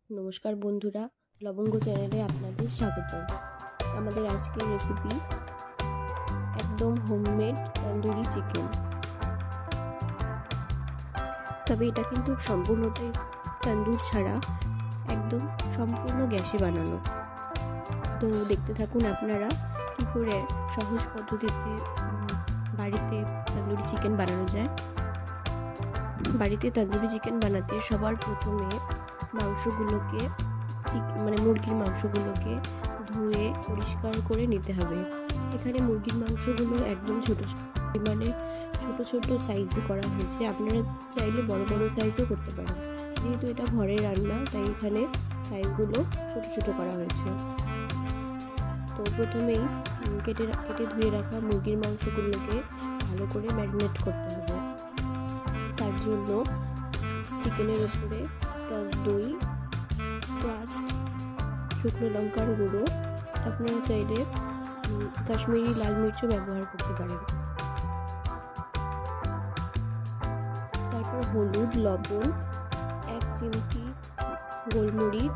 নমস্কার বন্ধুরা, লবঙ্গ চ্যানেলে আপনাদের স্বাগত। আমাদের আজকের রেসিপি একদম হোমমেড তন্দুরি চিকেন। তবে এটা কিন্তু সম্পূর্ণটাই তন্দুর ছাড়া একদম সম্পূর্ণ গ্যাসে বানানো। তো দেখতে থাকুন আপনারা কী করে সহজ পদ্ধতিতে বাড়িতে তন্দুরি চিকেন বানানো যায়। বাড়িতে তন্দুরি চিকেন বানাতে সবার প্রথমে মাংসগুলোকে মুরগির মাংসগুলোকে ধুয়ে পরিষ্কার করে নিতে হবে। এখানে মুরগির মাংসগুলো একদম ছোট ছোট সাইজে করা হয়েছে। আপনারা চাইলে বড় বড় সাইজও করতে পারেন, যেহেতু এটা ঘরে রান্না তাই এখানে সাইজগুলো ছোট করা হয়েছে। তো প্রথমেই কেটে ধুয়ে রাখা মুরগির মাংসগুলোকে ভালো করে ম্যারিনেট করতে হবে। তার জন্য চিকেনের উপরে টক দই, ক্রাস্ট, শুকনো লঙ্কার গুঁড়ো, আপনারা চাইলে কাশ্মীরি লাল মির্চও ব্যবহার করতে পারেন। তারপর হলুদ, লবণ, 1 চিমটি গোলমরিচ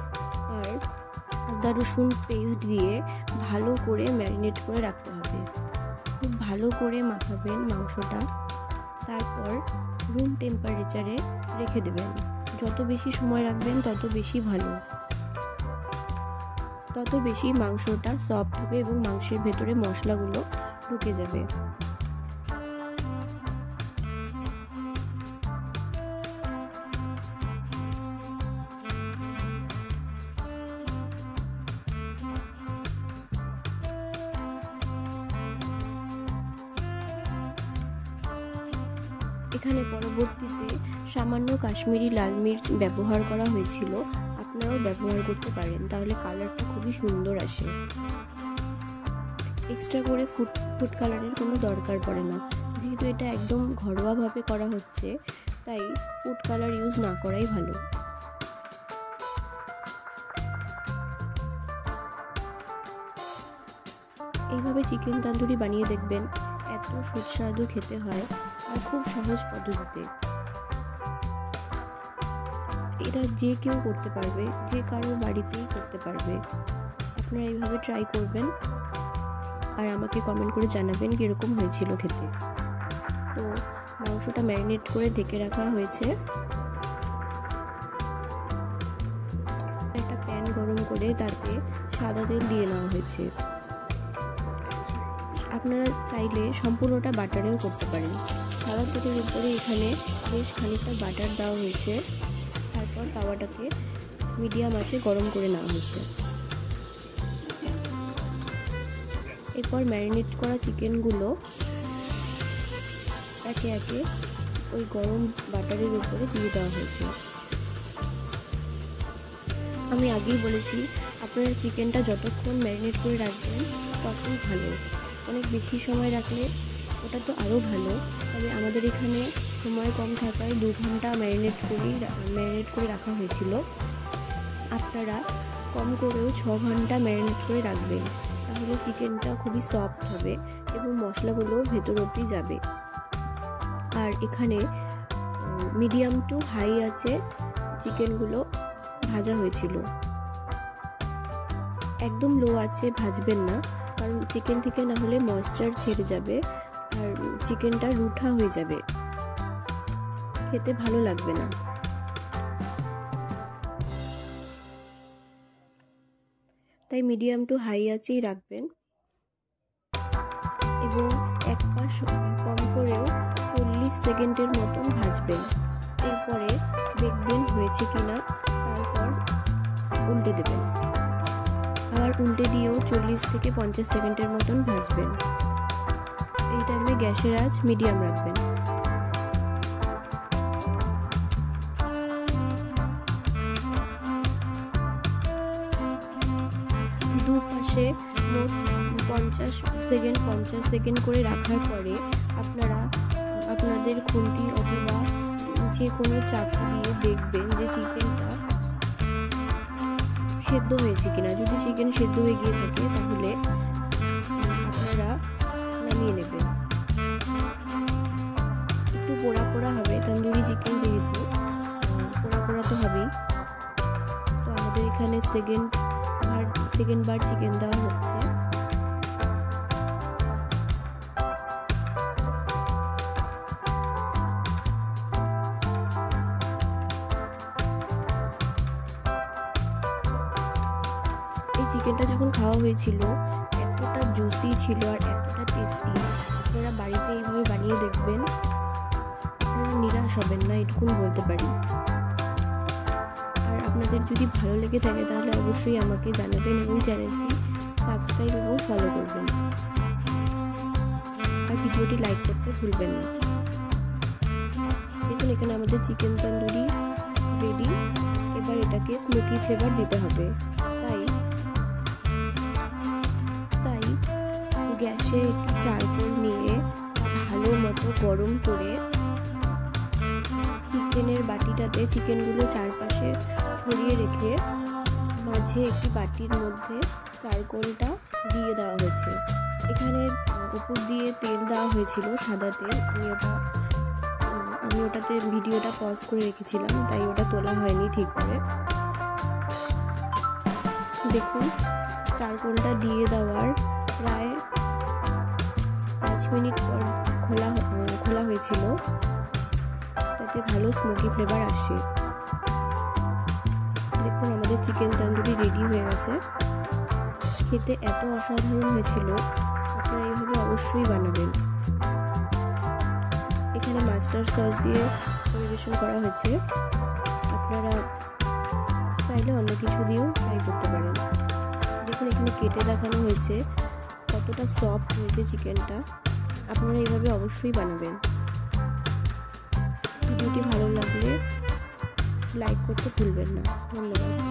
আর আদা রসুন পেস্ট দিয়ে ভালো করে ম্যারিনেট করে রাখতে হবে। খুব ভালো করে মাখাবেন মাংসটা। তারপর রুম টেম্পারেচারে রেখে দেবেন। যত বেশি সময় রাখবেন তত বেশি ভালো, তত বেশি মাংসটা সফট হবে এবং মাংসের ভেতরে মশলাগুলো ঢুকে যাবে। এখানে পরবর্তীতে সামান্য কাশ্মীরি লাল মির্চ ব্যবহার করা হয়েছিল, আপনারাও ব্যবহার করতে পারেন, তাহলে কালারটা খুবই সুন্দর আসে। এক্সট্রা করে ফুড কালারের কোনো দরকার পড়ে না, যেহেতু এটা একদম ঘরোয়াভাবে করা হচ্ছে তাই ফুড কালার ইউজ না করাই ভালো। এইভাবে চিকেন তন্দুরি বানিয়ে দেখবেন, এত সুস্বাদু খেতে হয় আর খুব সহজ পদ্ধতিতে। এটা যে কেউ করতে পারবে, যে কারো বাড়িতেই করতে পারবে। আপনারা এইভাবে ট্রাই করবেন আর আমাকে কমেন্ট করে জানাবেন কীরকম হয়েছিল খেতে। তো মাংসটা ম্যারিনেট করে ঢেকে রাখা হয়েছে। একটা প্যান গরম করে তাতে সাদা তেল দিয়ে নেওয়া হয়েছে। আপনারা চাইলে সম্পূর্ণটা বাটারেও করতে পারেন। সাদা তেলের উপরে এখানে বেশ খানিকটা বাটার দেওয়া হয়েছে। তারপর তাওয়াটাকে মিডিয়াম আঁচে গরম করে নেওয়া হয়েছে। এরপর ম্যারিনেট করা চিকেনগুলো একে একে ওই গরম বাটারের উপরে দিয়ে দেওয়া হয়েছে। আমি আগেই বলেছি, আপনারা চিকেনটা যতক্ষণ ম্যারিনেট করে রাখবেন ততই ভালো। অনেক বেশি সময় রাখলে ওটা তো আরও ভালো, তবে আমাদের এখানে সময় কম থাকায় 2 ঘন্টা ম্যারিনেট করে রাখা হয়েছিল। আপনারা কম করেও 6 ঘন্টা ম্যারিনেট করে রাখবেন, তাহলে চিকেনটা খুবই সফট হবে এবং মশলাগুলো ভেতর অবধি যাবে। আর এখানে মিডিয়াম টু হাই আছে চিকেনগুলো ভাজা হয়েছিল। একদম লো আছে ভাজবেন না, কারণ চিকেন থেকে না হলে ময়েশ্চার ছেড়ে যাবে আর চিকেনটা রুঠা হয়ে যাবে, খেতে ভালো লাগবে না। তাই মিডিয়াম টু হাই আঁচেই রাখবেন এবং এক পাশ কম করেও 40 সেকেন্ডের মতন ভাজবেন। এরপরে দেখবেন হয়েছে কিনা, তারপর উল্টে দেবেন। আবার উল্টে দিয়েও 40 থেকে 50 সেকেন্ডের মতন ভাজবেন। এই টাইমে গ্যাসের আঁচ মিডিয়াম রাখবেন। দুপাশে মোট 50 সেকেন্ড করে রাখার পরে আপনারা আপনাদের খুন্তি অথবা যে কোনো চাকু দিয়ে দেখবেন যে চিকেনটা সেদ্ধ হয়েছে কিনা। যদি চিকেন সেদ্ধ হয়ে গিয়ে থাকে তাহলে আপনারা নামিয়ে নেবেন। একটু পোড়া হবে, তন্দুরি চিকেন যেহেতু পোড়া তো হবেই। তো আমাদের এখানে সেকেন্ড বার চিকেন দেওয়া হচ্ছে। এই চিকেনটা যখন খাওয়া হয়েছিল এতটা জুসি ছিল আর এতটা টেস্টি, আপনারা বাড়িতে এইভাবে বানিয়ে দেখবেন, আপনারা নিরাশ হবেন না, এটুকুন বলতে পারি। আর আপনাদের যদি ভালো লেগে থাকে তাহলে অবশ্যই আমাকে জানাবেন এবং চ্যানেলটি সাবস্ক্রাইব এবং ফলো করবেন, আর ভিডিওটি লাইক করতে ভুলবেন না। দেখুন এখানে আমাদের চিকেন তন্দুরি রেডি। এবার এটাকে স্মোকি ফ্লেভার দিতে হবে, তাই গ্যাসে একটি চারকোল নিয়ে ভালো মতো গরম করে চিকেনের বাটিটাতে চিকেনগুলো চারপাশে ছড়িয়ে রেখে মাঝে একটি বাটির মধ্যে চারকোলটা দিয়ে দেওয়া হয়েছে। এখানে উপর দিয়ে তেল দেওয়া হয়েছিল, সাদা তেল। আমি ওটাতে ভিডিওটা পজ করে রেখেছিলাম, তাই ওটা তোলা হয়নি ঠিক করে। দেখুন চারকোলটা দিয়ে দেওয়ার প্রায় 5 মিনিট পর খোলা হয়েছিল, তাতে ভালো স্মোকি ফ্লেভার আসে। দেখুন আমাদের চিকেন তন্দুরি রেডি হয়ে গেছে। খেতে এত অসাধারণ হয়েছিল, আপনারা এইভাবে অবশ্যই বানাবেন। এখানে মাস্টার্ড সস দিয়ে পরিবেশন করা হয়েছে, আপনারা চাইলে অন্য কিছু দিয়েও ট্রাই করতে পারেন। দেখুন এখানে কেটে দেখানো হয়েছে কতটা সফট হয়েছে চিকেনটা, আপনারা এইভাবে অবশ্যই বানাবেন। ভিডিওটি ভালো লাগলে লাইক করতে ভুলবেন না। ধন্যবাদ।